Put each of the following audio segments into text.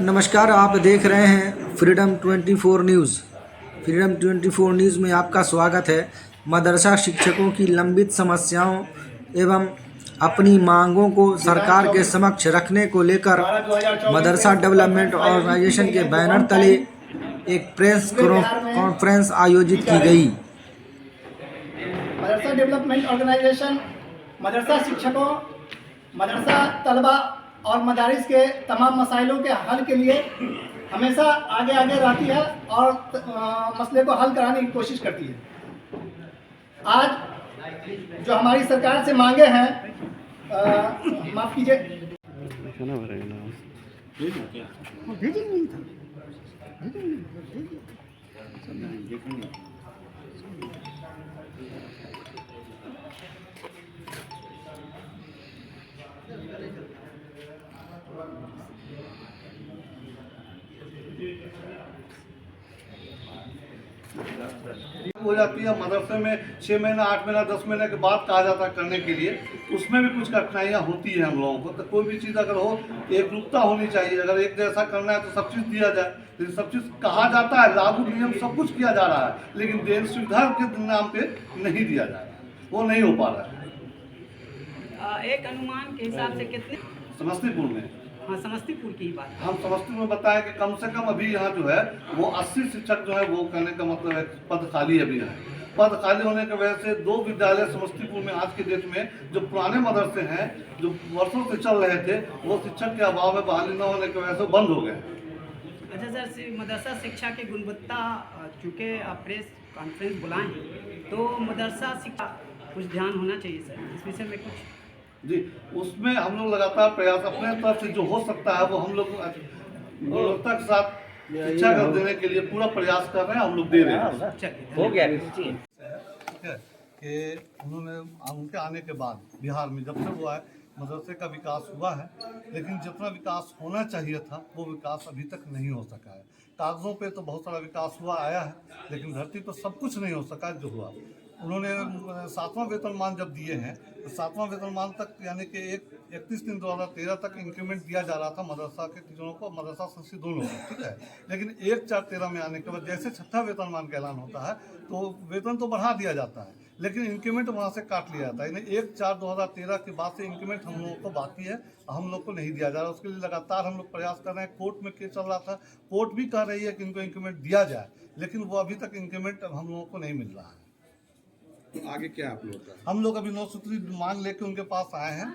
नमस्कार, आप देख रहे हैं फ्रीडम 24 न्यूज़। फ्रीडम 24 न्यूज़ में आपका स्वागत है। मदरसा शिक्षकों की लंबित समस्याओं एवं अपनी मांगों को सरकार के समक्ष रखने को लेकर मदरसा डेवलपमेंट ऑर्गेनाइजेशन के बैनर तले एक प्रेस कॉन्फ्रेंस आयोजित की गई। मदरसा डेवलपमेंट ऑर्गेनाइजेशन मदरसा शिक्षकों, मदरसा तलबा और मदारिस के तमाम मसाइलों के हल के लिए हमेशा आगे रहती है और मसले को हल कराने की कोशिश करती है। आज जो हमारी सरकार से मांगे हैं, माफ़ कीजिए, हो जाती है। मदरसे में 6 महीना 8 महीना 10 महीने के बाद कहा जाता है करने के लिए, उसमें भी कुछ कठिनाइयाँ होती हैं हम लोगों को। तो कोई भी चीज़ अगर हो, एकरूपता होनी चाहिए। अगर एक जैसा करना है तो सब चीज़ दिया जाए, लेकिन सब चीज़ कहा जाता है, लागू नियम सब कुछ किया जा रहा है, लेकिन देन सुविधा के नाम पे नहीं दिया जा रहा है, वो नहीं हो पा रहा है। एक अनुमान के हिसाब से कितने समस्तीपुर में, हाँ, समस्तीपुर की बात हम समस्तीपुर में बताया कि कम से कम अभी यहाँ जो है वो 80 शिक्षक जो है, वो कहने का मतलब है पद खाली अभी है। पद खाली होने की वजह से 2 विद्यालय समस्तीपुर में आज के डेट में जो पुराने मदरसे हैं, जो वर्षों से चल रहे थे, वो शिक्षक के अभाव में बहाली न होने की वजह से बंद हो गए। अच्छा सर, मदरसा शिक्षा की गुणवत्ता, चूँकि आप प्रेस कॉन्फ्रेंस बुलाएं तो मदरसा शिक्षा कुछ ध्यान होना चाहिए सर, इस विषय में कुछ जी, उसमें हम लोग लगातार प्रयास अपने तरफ से जो हो सकता है वो हम लोग गुणवत्ता के साथ शिक्षा कर देने के लिए पूरा प्रयास कर रहे हैं, हम लोग दे रहे हैं। हो गया। ठीक है कि उन्होंने उनके आने के बाद बिहार में जब से हुआ है, मदरसे का विकास हुआ है, लेकिन जितना विकास होना चाहिए था वो विकास अभी तक नहीं हो सका है। कागज़ों पे तो बहुत सारा विकास हुआ आया है, लेकिन धरती पर सब कुछ नहीं हो सका जो हुआ। उन्होंने 7वां वेतनमान जब दिए हैं तो 7वां वेतनमान तक, यानी कि 31/3/2013 तक इंक्रीमेंट दिया जा रहा था मदरसा के टीचरों को, मदरसा संस्था दोनों को, ठीक है। लेकिन 1/4/13 में आने के बाद जैसे 6ठा वेतनमान का ऐलान होता है तो वेतन तो बढ़ा दिया जाता है, लेकिन इंक्रीमेंट वहाँ से काट लिया जाता है। यानी 1/4/2013 के बाद से इंक्रीमेंट हम लोगों को बाकी है, हम लोग को नहीं दिया जा रहा। उसके लिए लगातार हम लोग प्रयास कर रहे हैं। कोर्ट में केस चल रहा था, कोर्ट भी कह रही है कि इनको इंक्रीमेंट दिया जाए, लेकिन वो अभी तक इंक्रीमेंट हम लोगों को नहीं मिल रहा है। तो आगे क्या आप लोग का? हम लोग अभी 9 सूत्री मांग लेके उनके पास आए हैं।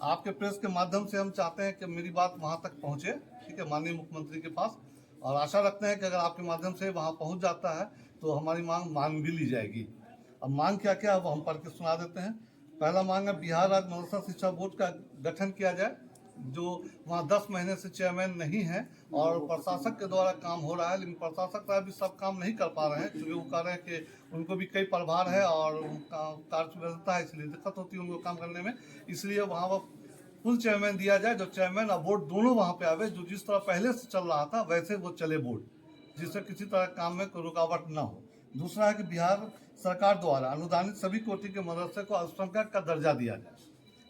आपके प्रेस के माध्यम से हम चाहते हैं कि मेरी बात वहां तक पहुंचे, ठीक है, माननीय मुख्यमंत्री के पास, और आशा रखते हैं कि अगर आपके माध्यम से वहां पहुंच जाता है तो हमारी मांग भी ली जाएगी। अब मांग क्या क्या है वो हम पढ़ के सुना देते हैं। पहला मांग है बिहार राज्य मदरसा शिक्षा बोर्ड का गठन किया जाए, जो वहाँ 10 महीने से चेयरमैन नहीं है और प्रशासक के द्वारा काम हो रहा है, लेकिन प्रशासक साहब भी सब काम नहीं कर पा रहे हैं, क्योंकि वो कह रहे हैं कि उनको भी कई प्रभार है और कार्य व्यवस्था है, इसलिए दिक्कत होती है उनको काम करने में। इसलिए वहाँ वो फुल चेयरमैन दिया जाए, जो चेयरमैन और बोर्ड दोनों वहाँ पे आवे, जो जिस तरह पहले से चल रहा था वैसे वो चले बोर्ड, जिससे किसी तरह काम में कोई रुकावट न हो। दूसरा है कि बिहार सरकार द्वारा अनुदानित सभी कोटि के मदरसे को अल्पसंख्यक का दर्जा दिया जाए।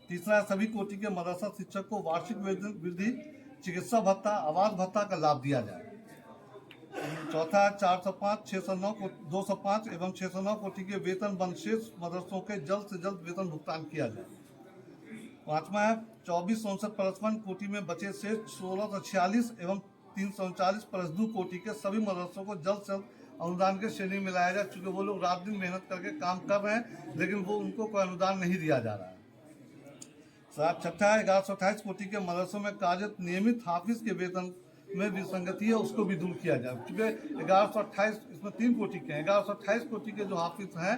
तीसरा, सभी कोटि के मदरसा शिक्षक को वार्षिक वेतन वृद्धि, चिकित्सा भत्ता, आवास भत्ता का लाभ दिया जाए। चौथा, 405, 609, 205 एवं 609 कोटि के वेतन बंद शेष मदरसों के जल्द से जल्द वेतन भुगतान किया जाए। पाँचवा है 2459 कोटि में बचे शेष 1646 एवं 339 +2 कोटि के सभी मदरसों को जल्द से जल्द अनुदान के श्रेणी में लाया जाए, चूँकि वो लोग रात दिन मेहनत करके काम कर रहे हैं, लेकिन वो उनको कोई अनुदान नहीं दिया जा रहा है। छठा, 1128 कोटि के मदरसों में कार्यरत नियमित हाफिज के वेतन में विसंगति है, उसको भी दूर किया जाए। क्योंकि 1128, इसमें 3 कोटि के हैं, 1128 कोटि के जो हाफिज हैं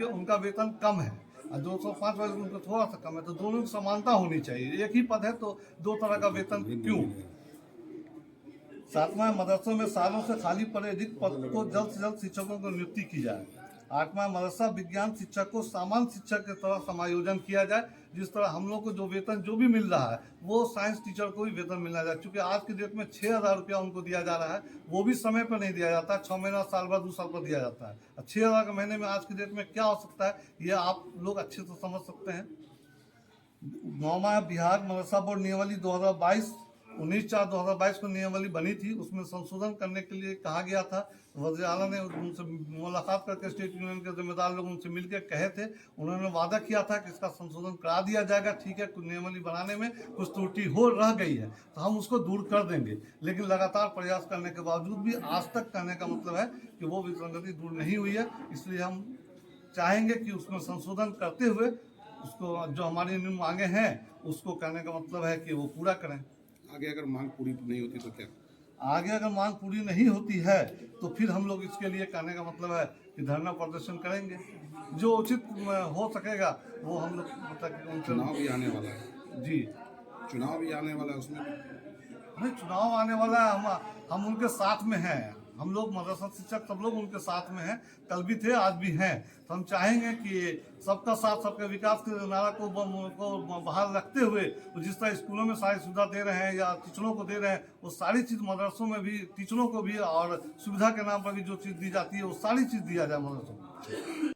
उनका वेतन कम है और 205 वाले उनको थोड़ा सा कम है, तो दोनों की समानता होनी चाहिए। एक ही पद है तो 2 तरह का वेतन क्यों। सातवां, मदरसों में सालों से खाली पड़े रिक्त पद को जल्द से जल्द शिक्षकों को नियुक्ति की जाए। आठवां, मदरसा विज्ञान शिक्षक को सामान्य शिक्षक की तरह समायोजन किया जाए, जिस तरह हम लोग को जो वेतन जो भी मिल रहा है वो साइंस टीचर को भी वेतन मिलना चाहिए, क्योंकि आज के डेट में 6000 रुपया उनको दिया जा रहा है, वो भी समय पर नहीं दिया जाता, 6 महीना, साल भर, 2 साल पर दिया जाता है। 6000 के महीने में आज के डेट में क्या हो सकता है ये आप लोग अच्छे से समझ सकते हैं। 9वां, बिहार मदरसा बोर्ड नियमावली 2022 19/4/2022 को नियमावली बनी थी, उसमें संशोधन करने के लिए कहा गया था। वज़ीर आला ने उनसे मुलाकात करके स्टेट यूनियन के जिम्मेदार लोग उनसे मिलकर कहे थे, उन्होंने वादा किया था कि इसका संशोधन करा दिया जाएगा। ठीक है, कुछ नियमावली बनाने में कुछ त्रुटि हो रह गई है तो हम उसको दूर कर देंगे, लेकिन लगातार प्रयास करने के बावजूद भी आज तक कहने का मतलब है कि वो विसंगति दूर नहीं हुई है। इसलिए हम चाहेंगे कि उसमें संशोधन करते हुए उसको जो हमारी मांगे हैं उसको कहने का मतलब है कि वो पूरा करें। आगे अगर मांग पूरी नहीं होती तो क्या? आगे अगर मांग पूरी नहीं होती है तो फिर हम लोग इसके लिए कहने का मतलब है कि धरना प्रदर्शन करेंगे। जो उचित हो सकेगा वो हम लोग मतलब चुनाव भी आने वाला है। जी, चुनाव भी आने वाला है, उसमें भी नहीं, चुनाव आने वाला है, हम उनके साथ में हैं। हम लोग मदरसा शिक्षक सब लोग उनके साथ में हैं, कल भी थे आज भी हैं। तो हम चाहेंगे कि सबका साथ सबके विकास के नारा को बाहर रखते हुए जिस तरह स्कूलों में सारी सुविधा दे रहे हैं या टीचरों को दे रहे हैं, वो सारी चीज़ मदरसों में भी टीचरों को भी और सुविधा के नाम पर भी जो चीज़ दी जाती है वो सारी चीज़ दिया जाए मदरसों को।